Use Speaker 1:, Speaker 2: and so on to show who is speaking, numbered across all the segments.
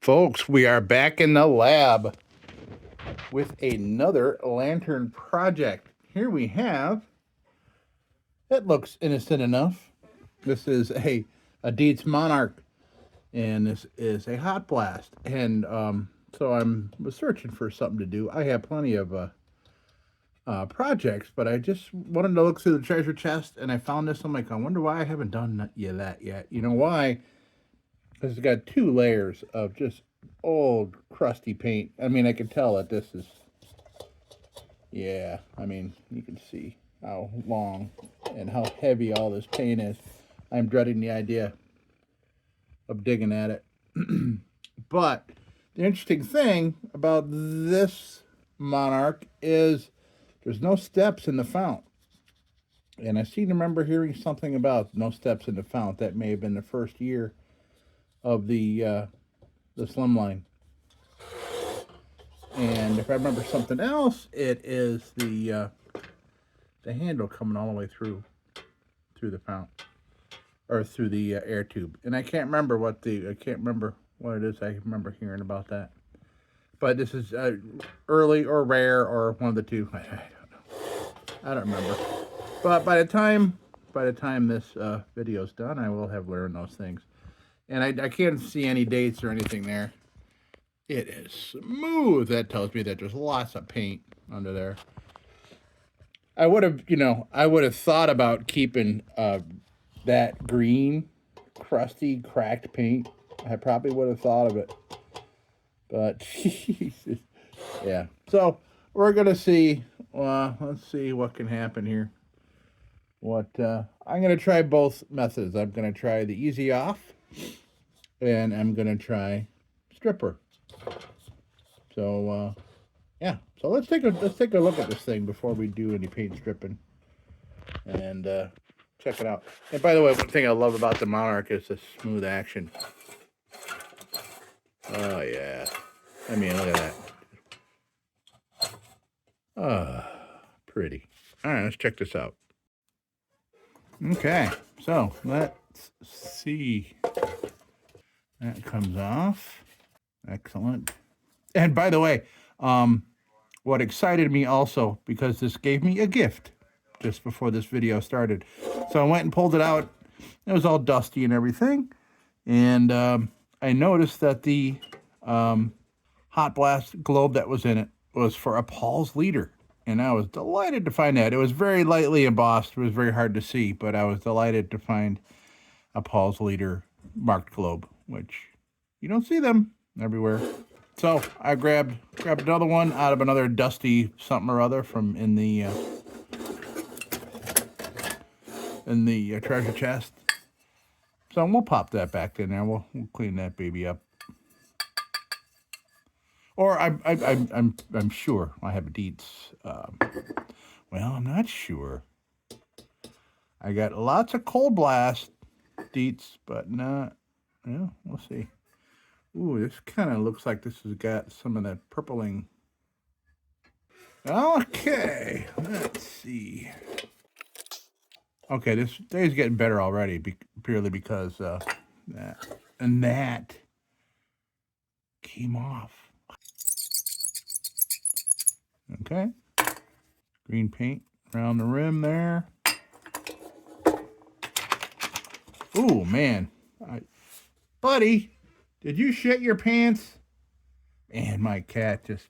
Speaker 1: Folks, we are back in the lab with another lantern project. Here we have, it looks innocent enough. This is a Dietz MONARCH, and this is a hot blast. And so was searching for something to do. I have plenty of projects, but I just wanted to look through the treasure chest, and I found this. I'm like, I wonder why I haven't done that yet. You know why? Because it's got two layers of just old crusty paint. I mean, I can tell that this is, yeah, I mean, you can see how long and how heavy all this paint is. I'm dreading the idea of digging at it. But the interesting thing about this Monarch is there's no steps in the fount. And I seem to remember hearing something about no steps in the fount. That may have been the first year of the slimline. And if I remember something else, it is the handle coming all the way through the fount, or through the air tube. And I can't remember what it is. I remember hearing about that. But this is early or rare or one of the two. I don't know. I don't remember. But by the time this video's done, I will have learned those things. And I can't see any dates or anything there. It is smooth. That tells me that there's lots of paint under there. I would have thought about keeping that green, crusty, cracked paint. I probably would have thought of it. But, Jesus. Yeah. So, we're going to see. Let's see what can happen here. I'm going to try both methods. I'm going to try the easy off, and I'm going to try stripper. So, yeah. So let's take a look at this thing before we do any paint stripping, and check it out. And by the way, one thing I love about the Monarch is the smooth action. Oh yeah. I mean, look at that. Pretty. All right, let's check this out. Okay, so let's see. That comes off. Excellent. And by the way, what excited me also, because this gave me a gift just before this video started. So I went and pulled it out. It was all dusty and everything. And I noticed that the hot blast globe that was in it was for a Paul's leader. And I was delighted to find that. It was very lightly embossed. It was very hard to see, but I was delighted to find a Paul's leader marked globe, which you don't see them everywhere. So I grabbed another one out of another dusty something or other from in the treasure chest. So we'll pop that back in there. We'll clean that baby up. Or I'm sure I have a Dietz. Well, I'm not sure. I got lots of cold blast Dietz, but not. Yeah, we'll see. Ooh, this kind of looks like this has got some of that purpling. Okay, let's see. Okay, this day's getting better already, purely because that came off. Okay, green paint around the rim there. Ooh, man. Buddy, did you shit your pants? Man, my cat just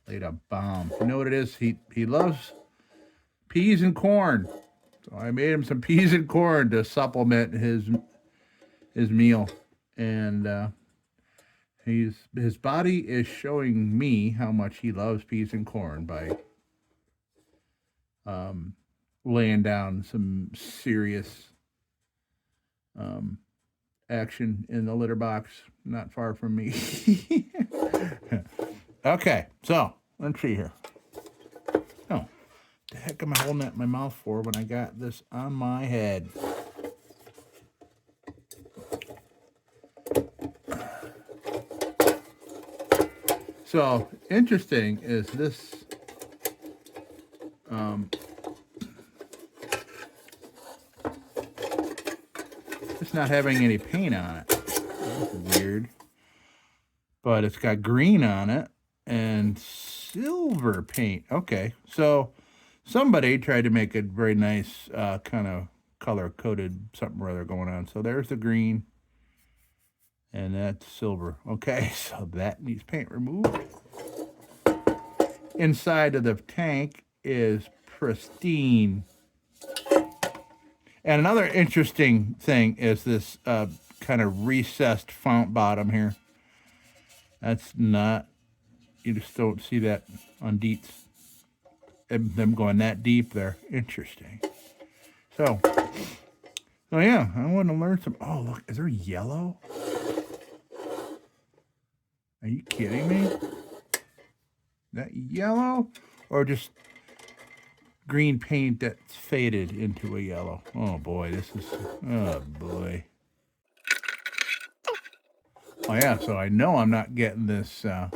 Speaker 1: laid a bomb. You know what it is? He loves peas and corn. So I made him some peas and corn to supplement his meal. And his body is showing me how much he loves peas and corn by laying down some serious action in the litter box not far from me. Okay, so let's see here. Oh, the heck am I holding that in my mouth for when I got this on my head? So interesting is this it's not having any paint on it. That's weird. but it's got green on it and silver paint. Okay, so somebody tried to make a very nice kind of color-coded something or other going on. So there's the green, and that's silver. Okay, so that needs paint removed. Inside of the tank is pristine. And another interesting thing is this kind of recessed fount bottom here. That's not, you just don't see that on Dietz. Them going that deep there. Interesting. So, oh yeah, I want to learn some. Oh, look, is there yellow? Are you kidding me? That yellow? Or just green paint that's faded into a yellow? Oh boy, this is, oh boy. Oh yeah, so I know I'm not getting this, I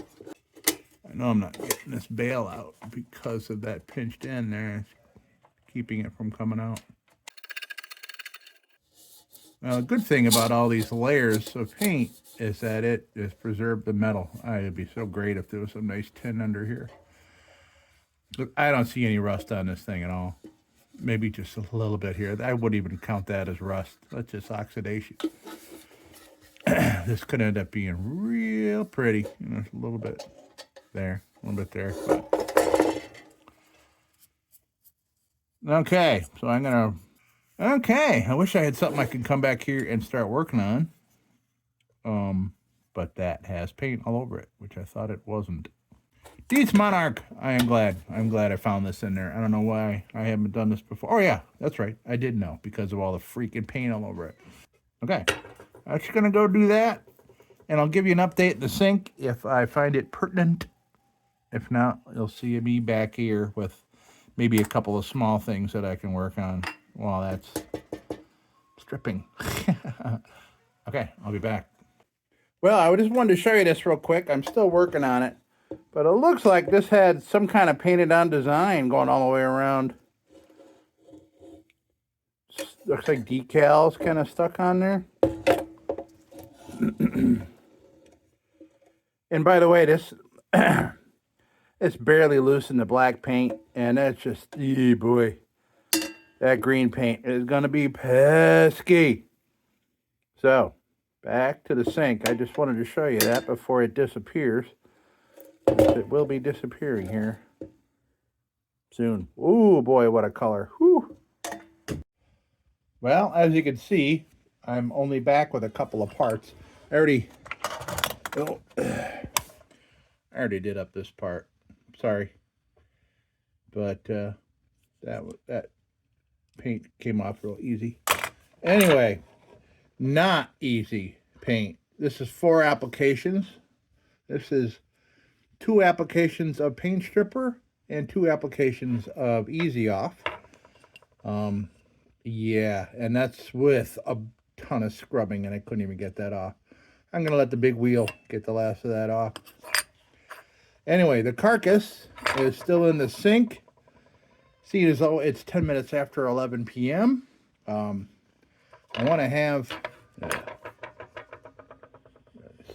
Speaker 1: know I'm not getting this bailout because of that pinched end there. It's keeping it from coming out. Now, the good thing about all these layers of paint is that it has preserved the metal. It'd be so great if there was some nice tin under here. But I don't see any rust on this thing at all. Maybe just a little bit here. I wouldn't even count that as rust. That's just oxidation. This could end up being real pretty. You know, a little bit there, a little bit there. But... okay, so I'm gonna. Okay, I wish I had something I could come back here and start working on. But that has paint all over it, which I thought it wasn't. Dietz Monarch. I am glad. I'm glad I found this in there. I don't know why I haven't done this before. Oh yeah, that's right. I did know because of all the freaking paint all over it. Okay, I'm just gonna go do that, and I'll give you an update in the sink if I find it pertinent. If not, you'll see me back here with maybe a couple of small things that I can work on while that's stripping. Okay, I'll be back. Well, I just wanted to show you this real quick. I'm still working on it. But it looks like this had some kind of painted on design going all the way around. Looks like decals kind of stuck on there. And by the way, this it's barely loose in the black paint, and that's just, yeah, boy, that green paint is gonna be pesky. So back to the sink. I just wanted to show you that before it disappears. It will be disappearing here soon. Ooh, boy, what a color. Whew. Well, as you can see, I'm only back with a couple of parts. I already did up this part. Sorry. But that paint came off real easy. Anyway, not easy paint. This is 4 applications. This is 2 applications of paint stripper and 2 applications of easy off. Yeah, and that's with a ton of scrubbing, and I couldn't even get that off. I'm gonna let the big wheel get the last of that off. Anyway, the carcass is still in the sink. See, as though it's 10 minutes after 11 p.m. I want to have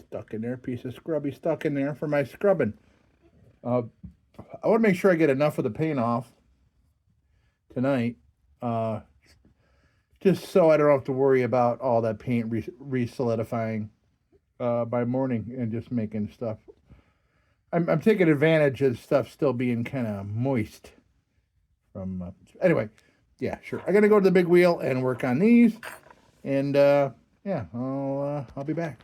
Speaker 1: stuck in there, piece of scrubby stuck in there for my scrubbing. I want to make sure I get enough of the paint off tonight, just so I don't have to worry about all that paint re-solidifying by morning and just making stuff. I'm taking advantage of stuff still being kind of moist. From anyway, yeah, sure. I'm gonna go to the big wheel and work on these, and yeah, I'll be back.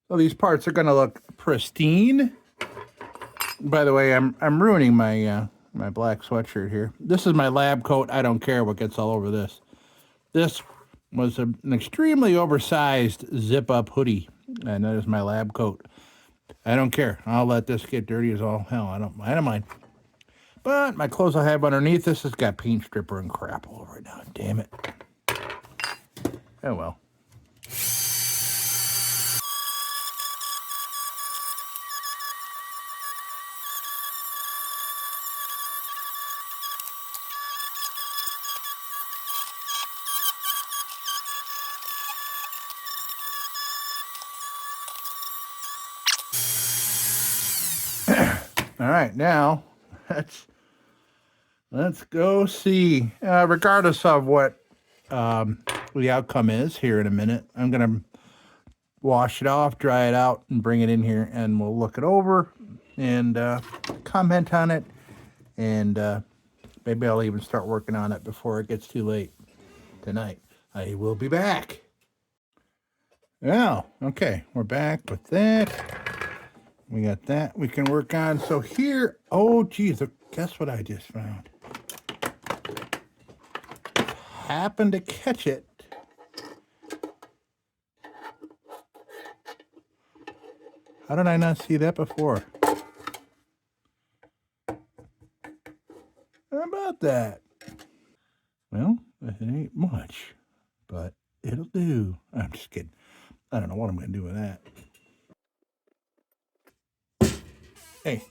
Speaker 1: So these parts are gonna look pristine. By the way, I'm ruining my my black sweatshirt here. This is my lab coat. I don't care what gets all over this. This was an extremely oversized zip-up hoodie, and that is my lab coat. I don't care. I'll let this get dirty as all hell. I don't mind. But my clothes I have underneath this has got paint stripper and crap all over it now. Damn it. Oh well. All right, now let's go see. Regardless of what the outcome is here in a minute, I'm gonna wash it off, dry it out, and bring it in here, and we'll look it over and comment on it, and maybe I'll even start working on it before it gets too late tonight. I will be back. Well, okay, we're back with that. We got that we can work on. So here, oh geez, guess what I just found? Happened to catch it. How did I not see that before? How about that? Well, it ain't much, but it'll do. I'm just kidding. I don't know what I'm going to do with that. Hey,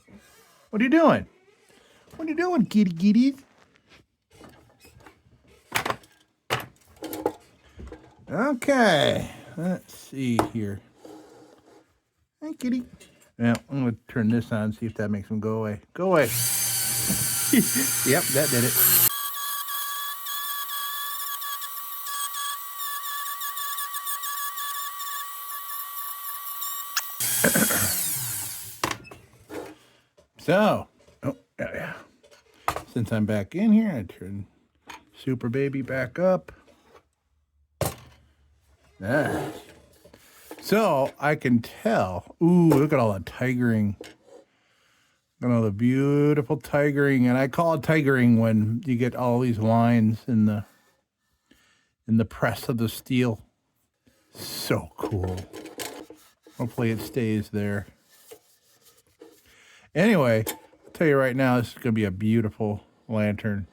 Speaker 1: what are you doing? What are you doing, kitty kitties? Okay, let's see here. Hey, kitty. Now, I'm going to turn this on, see if that makes them go away. Go away. Yep, that did it. So, oh, yeah. Since I'm back in here, I turn Super Baby back up. So I can tell. Ooh, look at all the tigering. Look at all the beautiful tigering, and I call it tigering when you get all these lines in the press of the steel. So cool. Hopefully it stays there. Anyway, I'll tell you right now, this is going to be a beautiful lantern.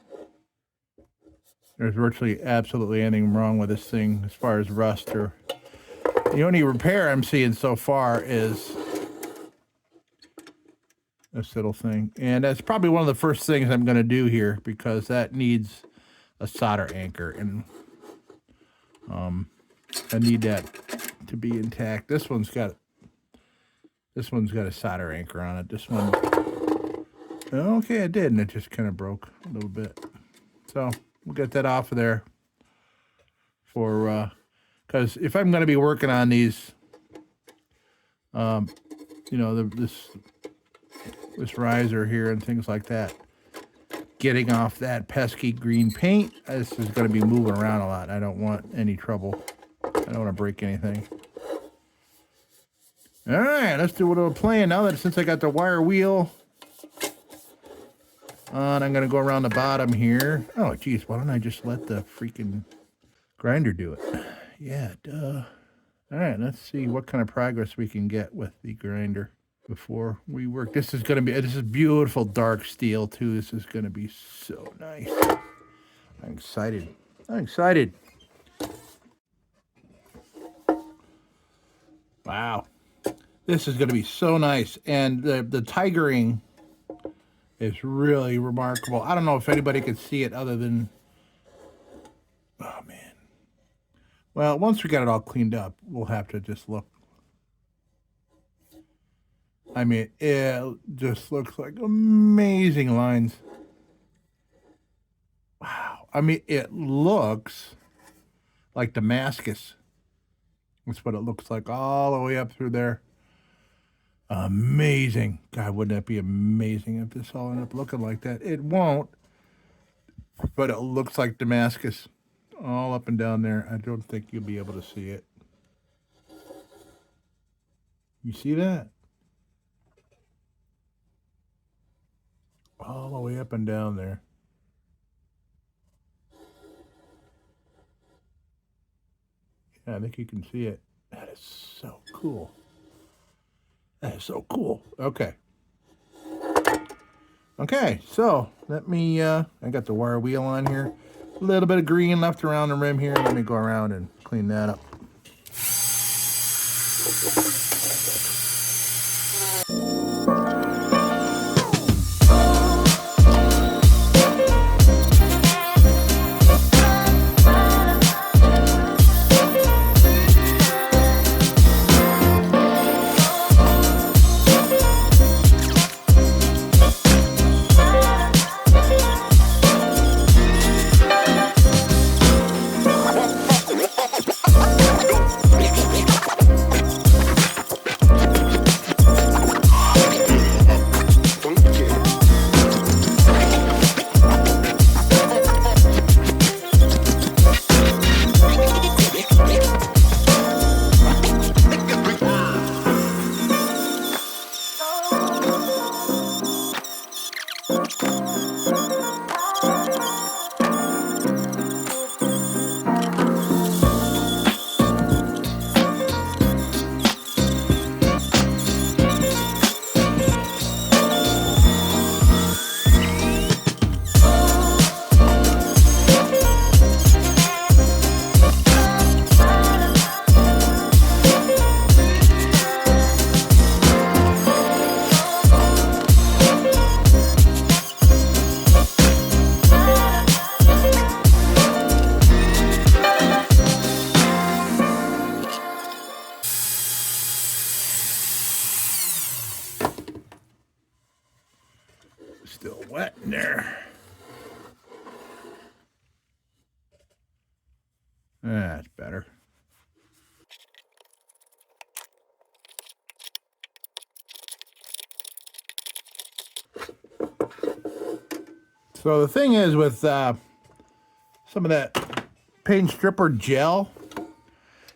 Speaker 1: There's virtually absolutely anything wrong with this thing as far as rust or... The only repair I'm seeing so far is this little thing. And that's probably one of the first things I'm going to do here because that needs a solder anchor. And I need that to be intact. This one's got a solder anchor on it. This one, okay, it did, and it just kind of broke a little bit. So we'll get that off of there for, because if I'm going to be working on these, you know, this riser here and things like that, getting off that pesky green paint, this is going to be moving around a lot. I don't want any trouble. I don't want to break anything. All right, let's do what we're playing now. That since I got the wire wheel on, I'm going to go around the bottom here. Oh, geez, why don't I just let the freaking grinder do it? Yeah, duh. All right, let's see what kind of progress we can get with the grinder before we work. This is beautiful dark steel, too. This is going to be so nice. I'm excited. Wow. This is going to be so nice. And the tigering is really remarkable. I don't know if anybody could see it other than... Oh, man. Well, once we got it all cleaned up, we'll have to just look. I mean, it just looks like amazing lines. Wow. I mean, it looks like Damascus. That's what it looks like all the way up through there. Amazing. God, wouldn't that be amazing if this all ended up looking like that? It won't, but it looks like Damascus all up and down there. I don't think you'll be able to see it. You see that? All the way up and down there. Yeah, I think you can see it. That is so cool. That is so cool. Okay. Okay, so let me, I got the wire wheel on here. A little bit of green left around the rim here. Let me go around and clean that up. That's better. So the thing is with some of that paint stripper gel,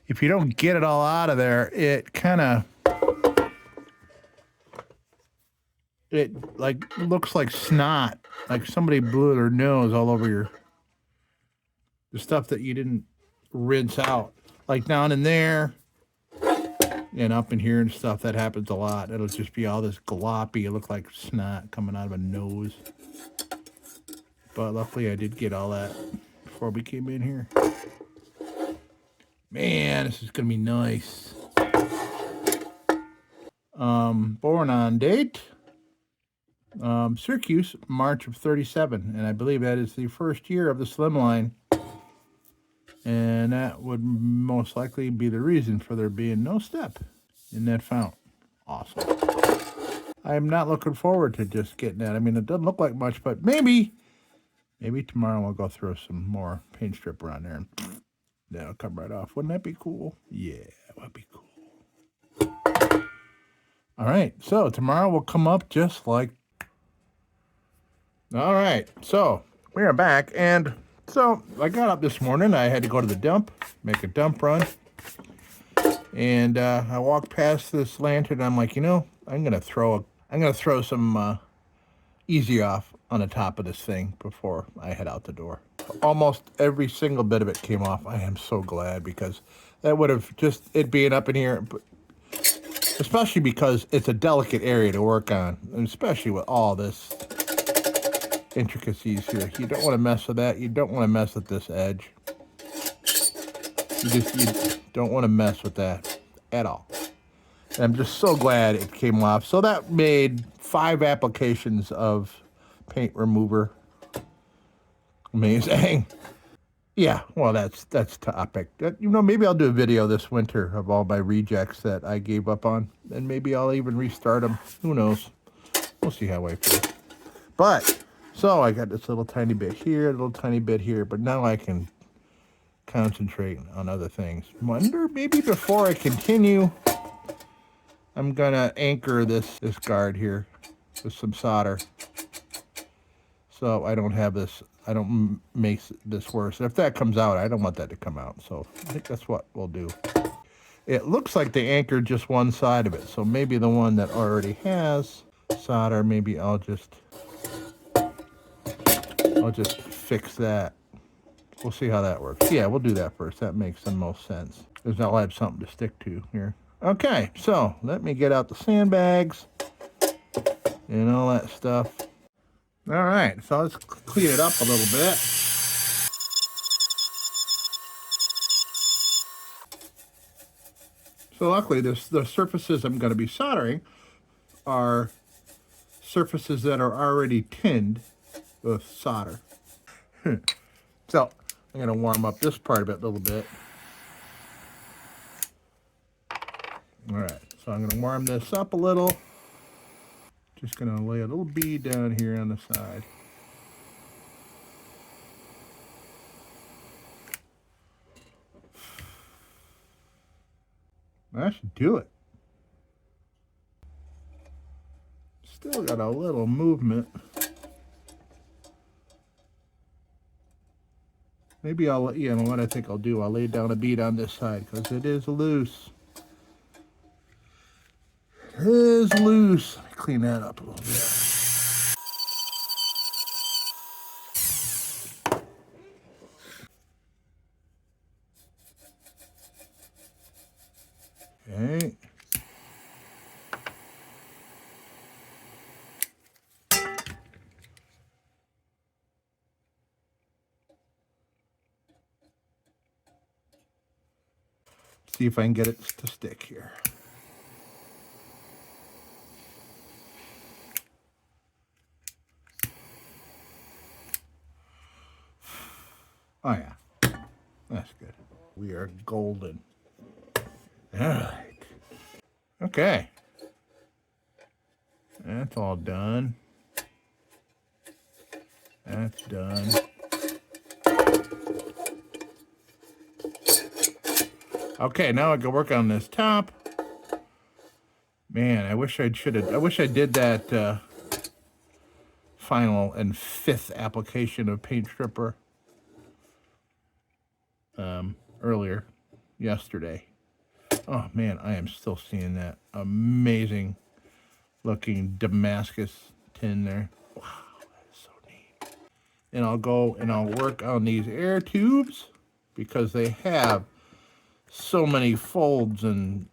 Speaker 1: if you don't get it all out of there, it kind of, it like looks like snot, like somebody blew their nose all over the stuff that you didn't rinse out, like down in there and up in here and stuff. That happens a lot. It'll just be all this gloppy. It look like snot coming out of a nose. But luckily I did get all that before we came in here. Man, this is gonna be nice. Born on date, Syracuse, March of 37, and I believe that is the first year of the Slimline, and that would most likely be the reason for there being no step in that fount. Awesome. I'm not looking forward to just getting that. I mean, it doesn't look like much, but maybe tomorrow we'll go throw some more paint stripper on there and that'll come right off. Wouldn't that be cool? Yeah, that would be cool. All right, so tomorrow will come up just like. All right, so we are back, and so I got up this morning. I had to go to the dump, make a dump run, and I walked past this lantern. I'm like, I'm gonna throw some easy off on the top of this thing before I head out the door. Almost every single bit of it came off. I am so glad, because that would have just it being up in here. Especially because it's a delicate area to work on, and especially with all this intricacies here. You don't want to mess with that. You don't want to mess with this edge. You don't want to mess with that at all. And I'm just so glad it came off. So that made 5 applications of paint remover. Amazing. Yeah, well, that's topic. Maybe I'll do a video this winter of all my rejects that I gave up on, and maybe I'll even restart them. Who knows? We'll see how I feel. But, so I got this little tiny bit here, a little tiny bit here, but now I can concentrate on other things. Wonder, maybe before I continue, I'm gonna anchor this guard here with some solder, so I don't have this. I don't make this worse. If that comes out, I don't want that to come out. So I think that's what we'll do. It looks like they anchored just one side of it. So maybe the one that already has solder, maybe I'll just fix that. We'll see how that works. Yeah, we'll do that first. That makes the most sense. Because I'll have something to stick to here. Okay, so let me get out the sandbags and all that stuff. All right, so let's clean it up a little bit. So luckily, the surfaces I'm going to be soldering are surfaces that are already tinned with solder. So I'm going to warm up this part of it a little bit. All right, so I'm going to warm this up a little. Just going to lay a little bead down here on the side. That should do it. Still got a little movement. Maybe what I think I'll do, I'll lay down a bead on this side because it is loose. It is loose. Let me clean that up a little bit. Okay. See if I can get it to stick here. Oh yeah, that's good. We are golden. All right. Okay. That's all done. That's done. Okay, now I can work on this top. Man, I wish I did that final and fifth application of paint stripper earlier yesterday. Oh man, I am still seeing that amazing looking Damascus tin there. Wow, that's so neat. And I'll go and I'll work on these air tubes because they have so many folds and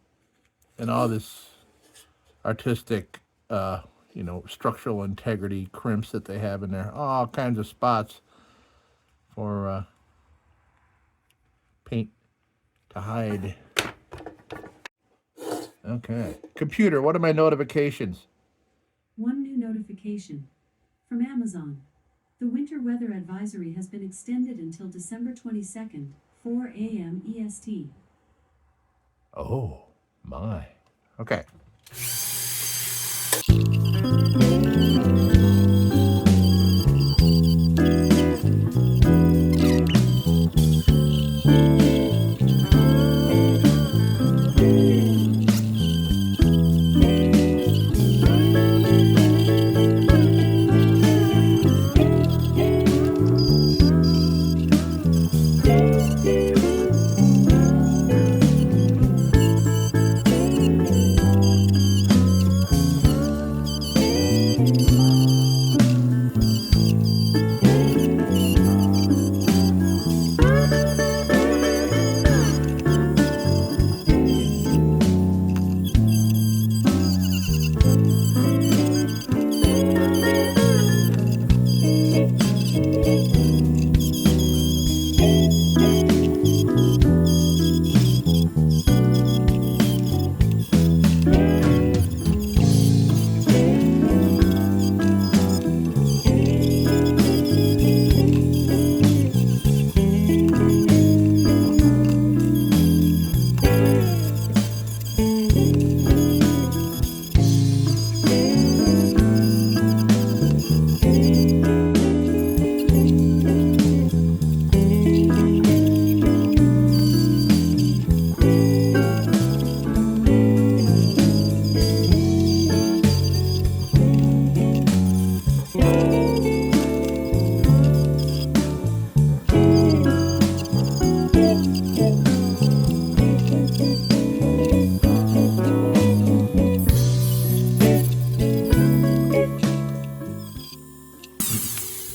Speaker 1: all this artistic structural integrity crimps that they have in there. All kinds of spots for paint to hide. Okay. Computer, what are my notifications?
Speaker 2: One new notification from Amazon. The winter weather advisory has been extended until December 22nd, 4 a.m. EST.
Speaker 1: Oh, my. Okay.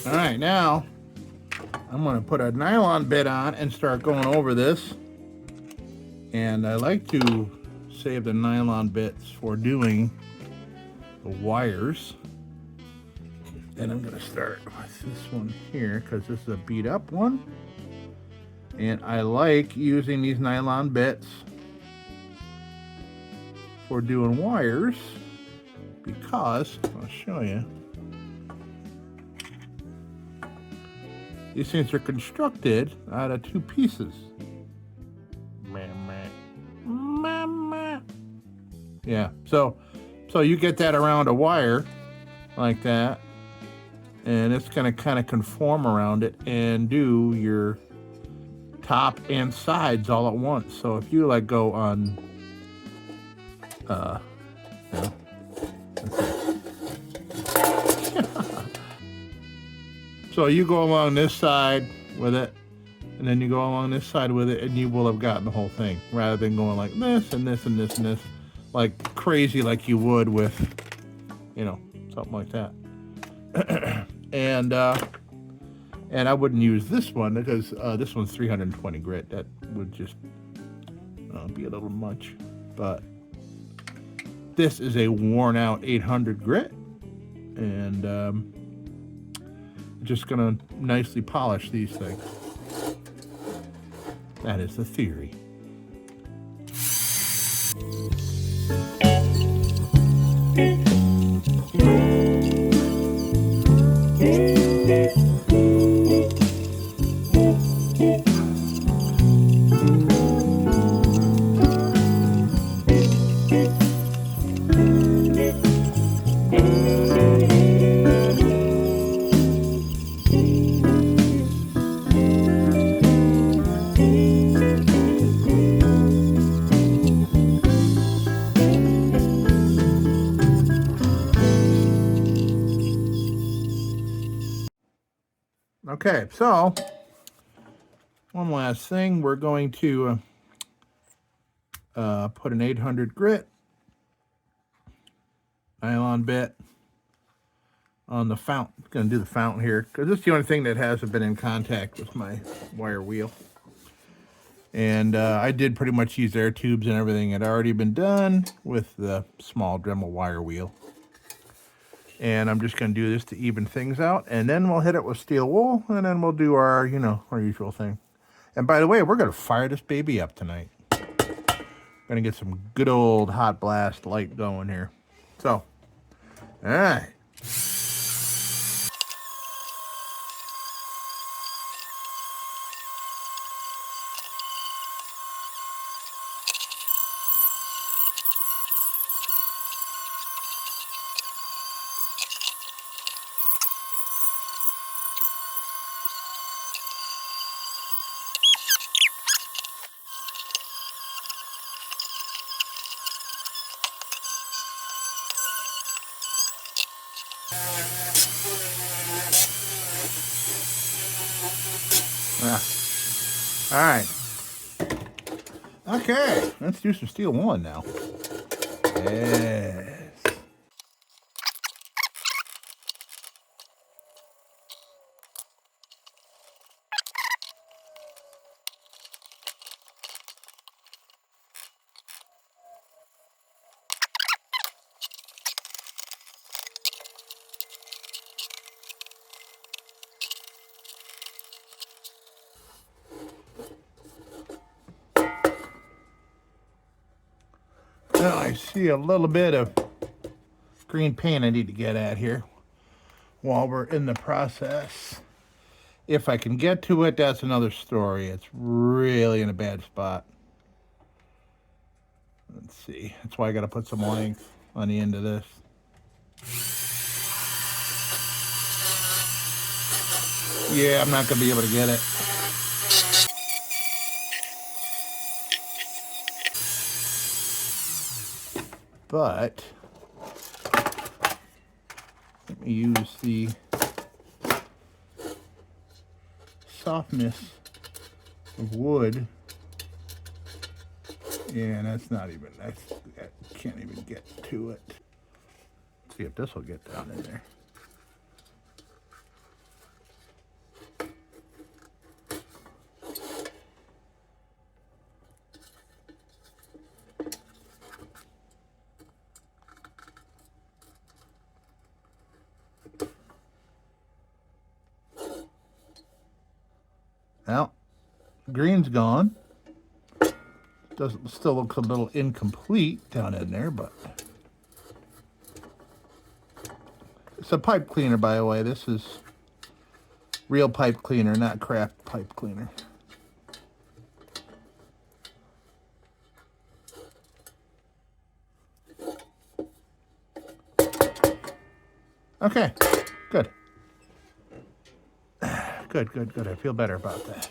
Speaker 1: All right, now I'm going to put a nylon bit on and start going over this. And I like to save the nylon bits for doing the wires. Then I'm going to start with this one here because this is a beat up one. And I like using these nylon bits for doing wires because, I'll show you, these things are constructed out of two pieces. Yeah, so you get that around a wire like that, and it's going to kind of conform around it and do your top and sides all at once. So if you like go on, so you go along this side with it, and then you go along this side with it, and you will have gotten the whole thing, rather than going like this and this and this and this, like crazy, like you would with, something like that. And I wouldn't use this one because this one's 320 grit. That would just be a little much. But this is a worn out 800 grit, and just gonna nicely polish these things. That is the theory. Okay, so one last thing. We're going to put an 800 grit nylon bit on the fountain. Going to do the fountain here because it's the only thing that hasn't been in contact with my wire wheel. And I did pretty much use air tubes and everything had already been done with the small Dremel wire wheel. And I'm just going to do this to even things out. And then we'll hit it with steel wool. And then we'll do our, you know, our usual thing. And by the way, we're going to fire this baby up tonight. Going to get some good old hot blast light going here. So, all right. All right. Okay, let's do some steel woolen now. Yes. Now I see a little bit of green paint I need to get at here while we're in the process. If I can get to it, that's another story. It's really in a bad spot. Let's see. That's why I got to put some length on the end of this. Yeah, I'm not going to be able to get it. But let me use the softness of wood. Yeah, that's not even, I can't even get to it. Let's see if this will get down in there. Well, green's gone. Doesn't, still looks a little incomplete down in there, but it's a pipe cleaner, by the way. This is real pipe cleaner, not craft pipe cleaner. Okay, good. Good. I feel better about that.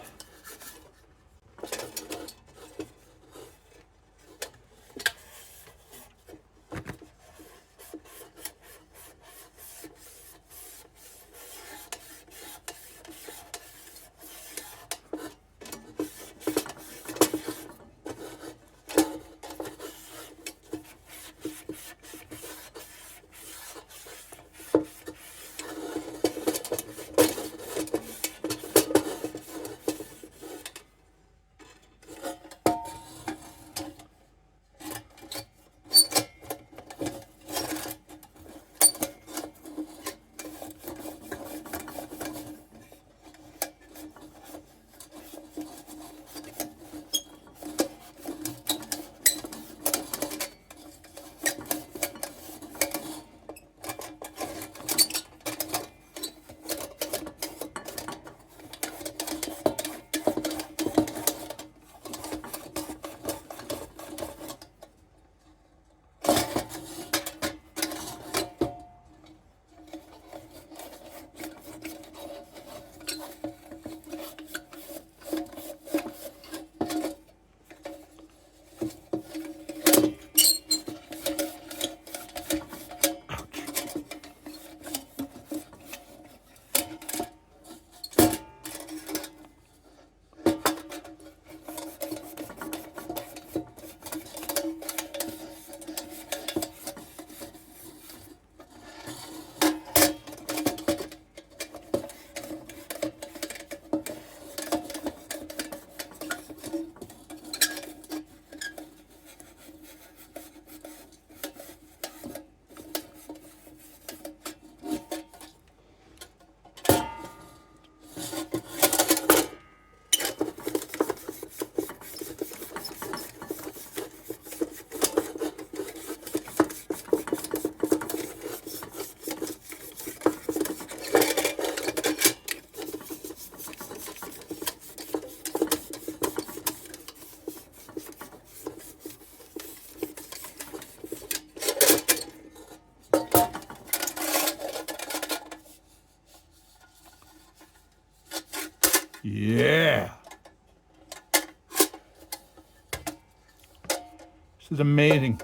Speaker 1: This is amazing.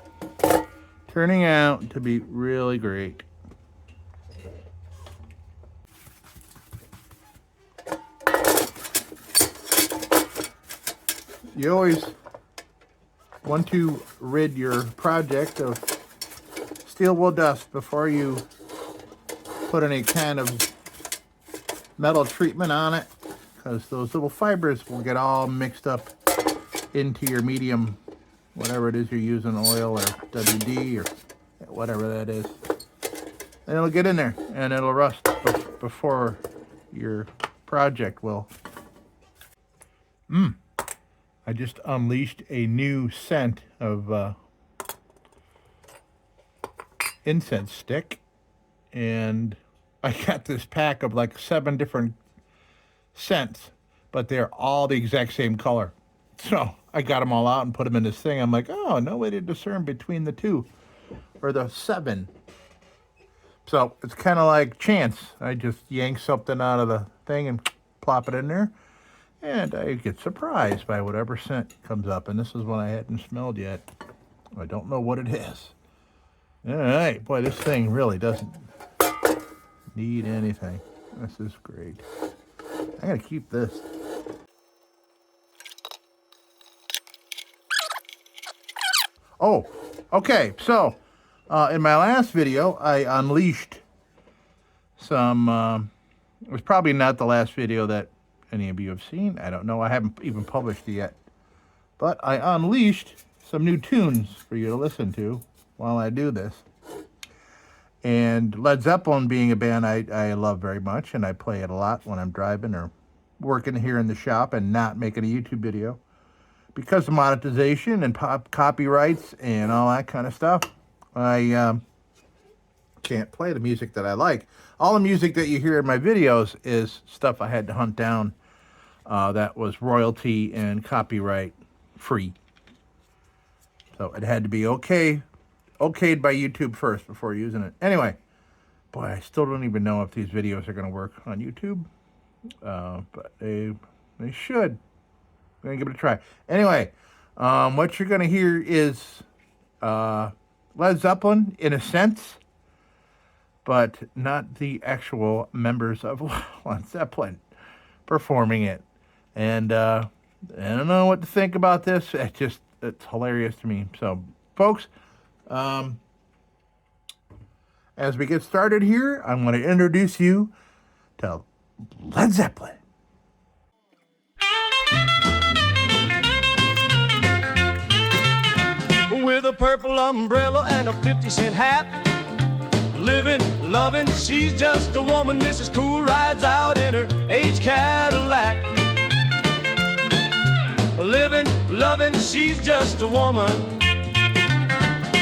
Speaker 1: Turning out to be really great. You always want to rid your project of steel wool dust before you put any kind of metal treatment on it, because those little fibers will get all mixed up into your medium, whatever it is you're using, oil or WD or whatever that is. And it'll get in there and it'll rust before your project will. I just unleashed a new scent of incense stick, and I got this pack of like 7 different scents, but they're all the exact same color. So I got them all out and put them in this thing. I'm like, oh, no way to discern between the 2 or the 7. So it's kind of like chance. I just yank something out of the thing and plop it in there, and I get surprised by whatever scent comes up. And this is one I hadn't smelled yet. I don't know what it is. All right, boy, this thing really doesn't need anything. This is great. I gotta keep this. Oh, okay. So, in my last video, I unleashed some. It was probably not the last video that any of you have seen. I don't know. I haven't even published it yet. But I unleashed some new tunes for you to listen to while I do this. And Led Zeppelin being a band I love very much, and I play it a lot when I'm driving or working here in the shop and not making a YouTube video. Because of monetization and copyrights and all that kind of stuff, I can't play the music that I like. All the music that you hear in my videos is stuff I had to hunt down that was royalty and copyright free. So it had to be okayed by YouTube first before using it. Anyway, boy, I still don't even know if these videos are going to work on YouTube. But they should. I'm going to give it a try. Anyway, what you're going to hear is Led Zeppelin, in a sense, but not the actual members of Led Zeppelin performing it. And I don't know what to think about this. It's hilarious to me. So, folks, as we get started here, I'm going to introduce you to Led Zeppelin.
Speaker 3: With a purple umbrella and a 50-cent hat, living, loving, she's just a woman. Mrs. Cool rides out in her age Cadillac. Living, loving, she's just a woman.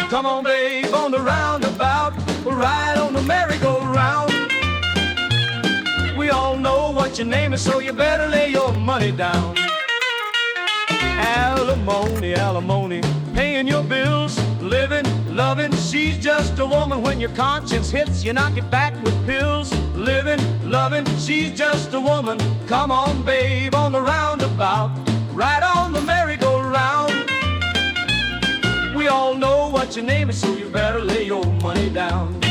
Speaker 3: Come on, babe, on the roundabout, ride on the merry-go-round. We all know what your name is, so you better lay your money down. Alimony, alimony, paying your bills, living, loving, she's just a woman. When your conscience hits, you knock it back with pills. Living, loving, she's just a woman. Come on, babe, on the roundabout, ride on the merry-go-round. We all know what your name is, so you better lay your money down.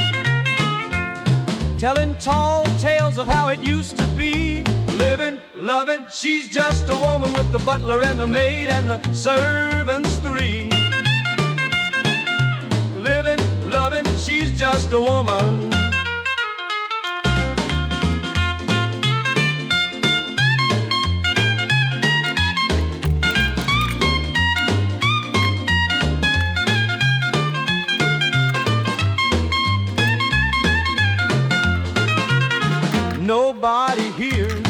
Speaker 3: Telling tall tales of how it used to be. Living, loving, she's just a woman, with the butler and the maid and the servants 3. Living, loving, she's just a woman. Nobody hears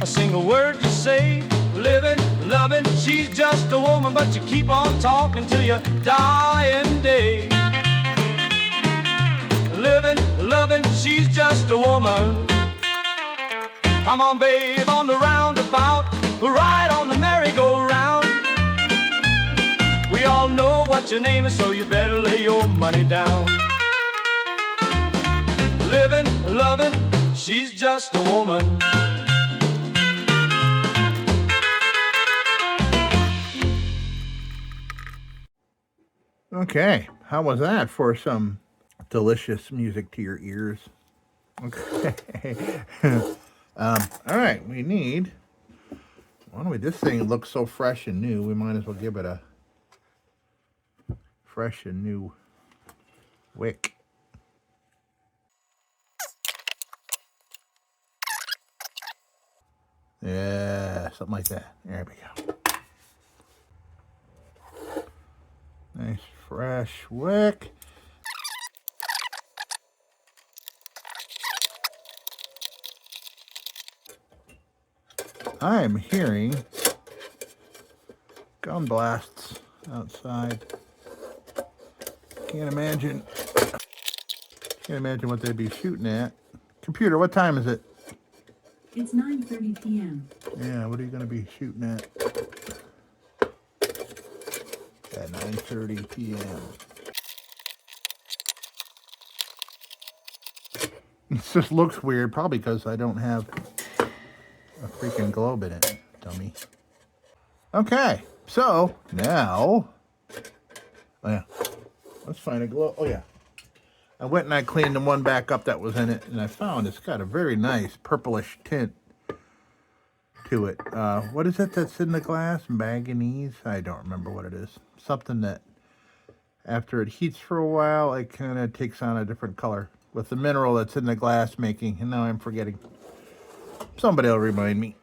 Speaker 3: a single word you say. Living, loving, she's just a woman, but you keep on talking till your dying day. Living, loving, she's just a woman. Come on, babe, on the roundabout, ride on the merry-go-round. We all know what your name is, so you better lay your money down. Living, loving, she's just a woman.
Speaker 1: Okay, how was that for some delicious music to your ears? Okay. All right, we need... Why don't we... This thing looks so fresh and new, we might as well give it a fresh and new wick. Yeah, something like that. There we go. Nice fresh wick. I'm hearing gun blasts outside. Can't imagine what they'd be shooting at. Computer, what time is it?
Speaker 2: It's 9:30 p.m.
Speaker 1: Yeah, what are you going to be shooting at 9:30 p.m.? It just looks weird, probably because I don't have a freaking globe in it, dummy. Okay, so now, oh yeah, let's find a globe. Oh yeah, I went and I cleaned the one back up that was in it, and I found it's got a very nice purplish tint to it. What is it that's in the glass? Manganese? I don't remember what it is. Something that after it heats for a while, it kind of takes on a different color with the mineral that's in the glass making. And now I'm forgetting. Somebody will remind me.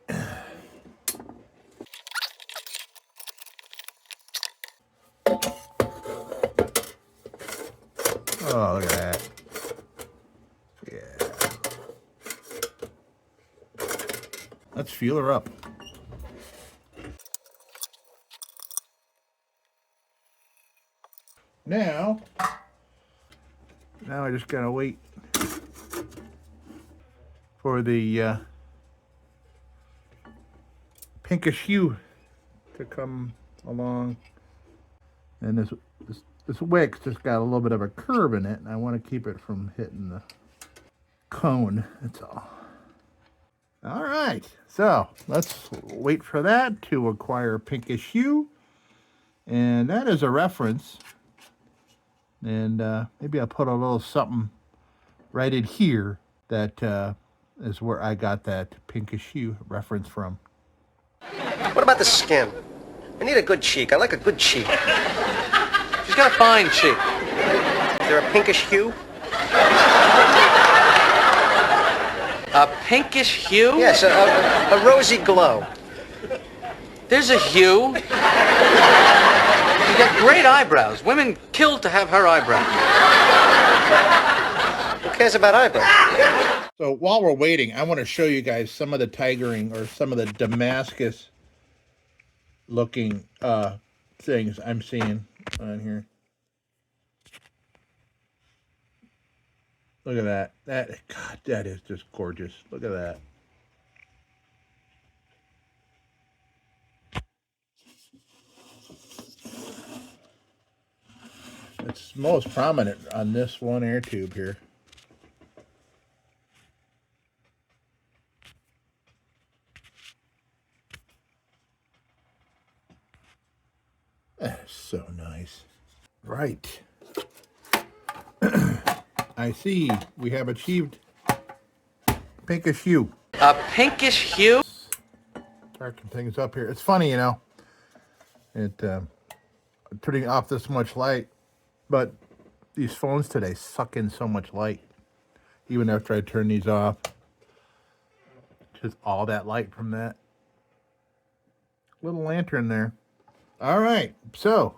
Speaker 1: Oh, look at that. Yeah. Let's fuel her up. Now I just gotta wait for the pinkish hue to come along. And this wick's just got a little bit of a curve in it, and I want to keep it from hitting the cone. That's all. All right, so let's wait for that to acquire pinkish hue. And that is a reference. And maybe I'll put a little something right in here that is where I got that pinkish hue reference from.
Speaker 4: What about the skin? I need a good cheek. I like a good cheek. She's got a fine cheek. Is there a pinkish hue?
Speaker 5: A pinkish hue?
Speaker 4: Yes, a rosy glow.
Speaker 5: There's a hue. You got great eyebrows. Women kill to have her eyebrows.
Speaker 4: Who cares about eyebrows?
Speaker 1: So while we're waiting, I want to show you guys some of the tigering or some of the Damascus looking things I'm seeing on here. Look at that. God, that is just gorgeous. Look at that. It's most prominent on this one air tube here. That's so nice. Right. I see we have achieved pinkish hue.
Speaker 5: A pinkish hue?
Speaker 1: Darken things up here. It's funny, you know, turning off this much light, but these phones today suck in so much light. Even after I turn these off, just all that light from that little lantern there. All right, so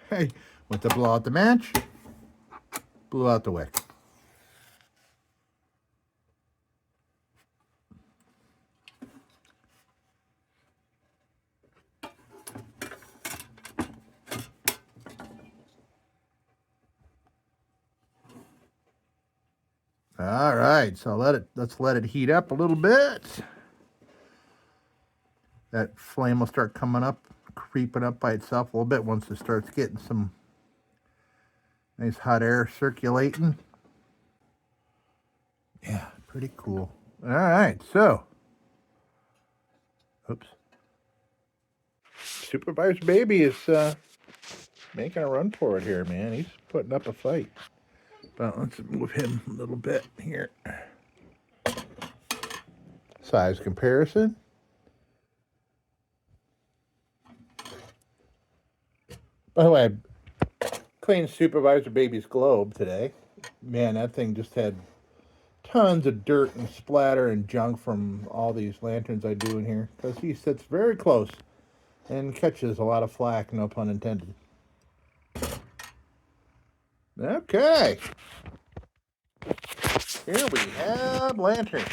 Speaker 1: hey, went to blow out the match, blew out the wick. All right, so let's let it heat up a little bit. That flame will start coming up, creeping up by itself a little bit once it starts getting some Nice hot air circulating. Yeah, pretty cool. All right, so. Oops. Supervisor Baby is making a run for it here, man. He's putting up a fight. But let's move him a little bit here. Size comparison. By the way, I cleaned Supervisor Baby's globe today. Man, that thing just had tons of dirt and splatter and junk from all these lanterns I do in here. Because he sits very close and catches a lot of flack, no pun intended. Okay. Here we have Lantern.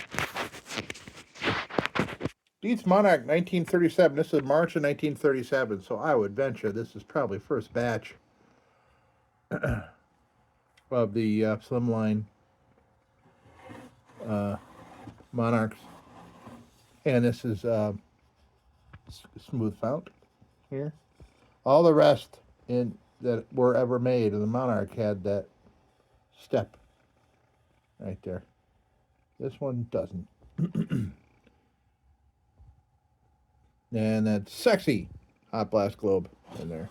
Speaker 1: Dietz MONARCH 1937. This is March of 1937, so I would venture this is probably first batch of the slimline Monarchs. And this is smooth fount here. All the rest that were ever made of the Monarch had that step right there. This one doesn't. And that sexy hot blast globe in there.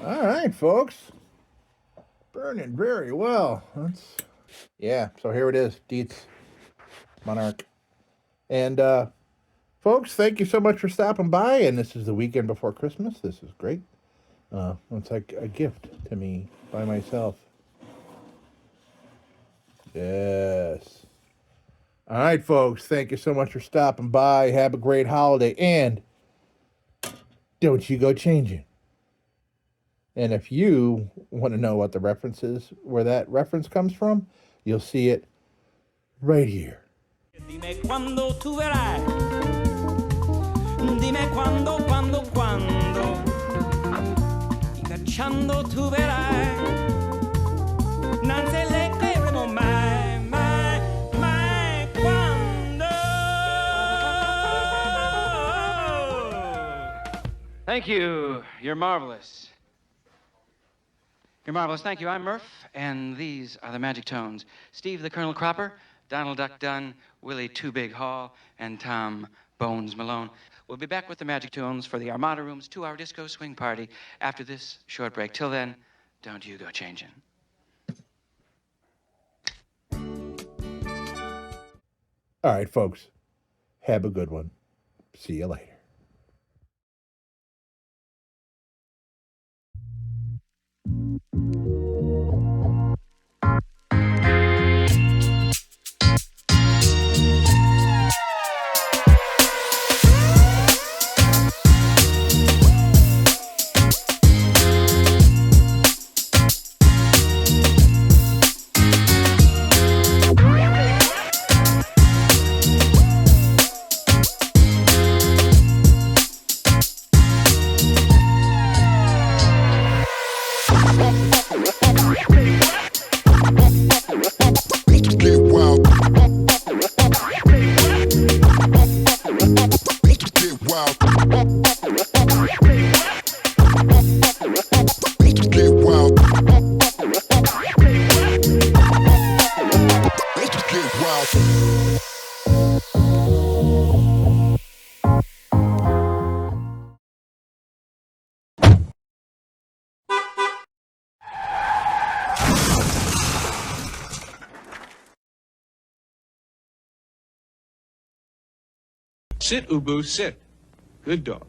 Speaker 1: All right, folks. Burning very well. Yeah, so here it is, Dietz MONARCH. And folks, thank you so much for stopping by. And this is the weekend before Christmas. This is great. It's like a gift to me by myself. Yes. All right, folks. Thank you so much for stopping by. Have a great holiday. And don't you go changing. And if you want to know what the reference is, where that reference comes from, you'll see it right here.
Speaker 3: Dime cuándo tú verás. Dime cuándo, cuándo. Y cachando tú verás. Non se le creeremo mai, cuándo. Thank you. You're marvelous. You're marvelous. Thank you. I'm Murph, and these are the Magic Tones. Steve the Colonel Cropper, Donald Duck Dunn, Willie Two Big Hall, and Tom Bones Malone. We'll be back with the Magic Tones for the Armada Room's 2-hour disco swing party after this short break. Till then, don't you go changing.
Speaker 1: All right, folks. Have a good one. See you later.
Speaker 6: Sit, Ubu, sit. Good dog.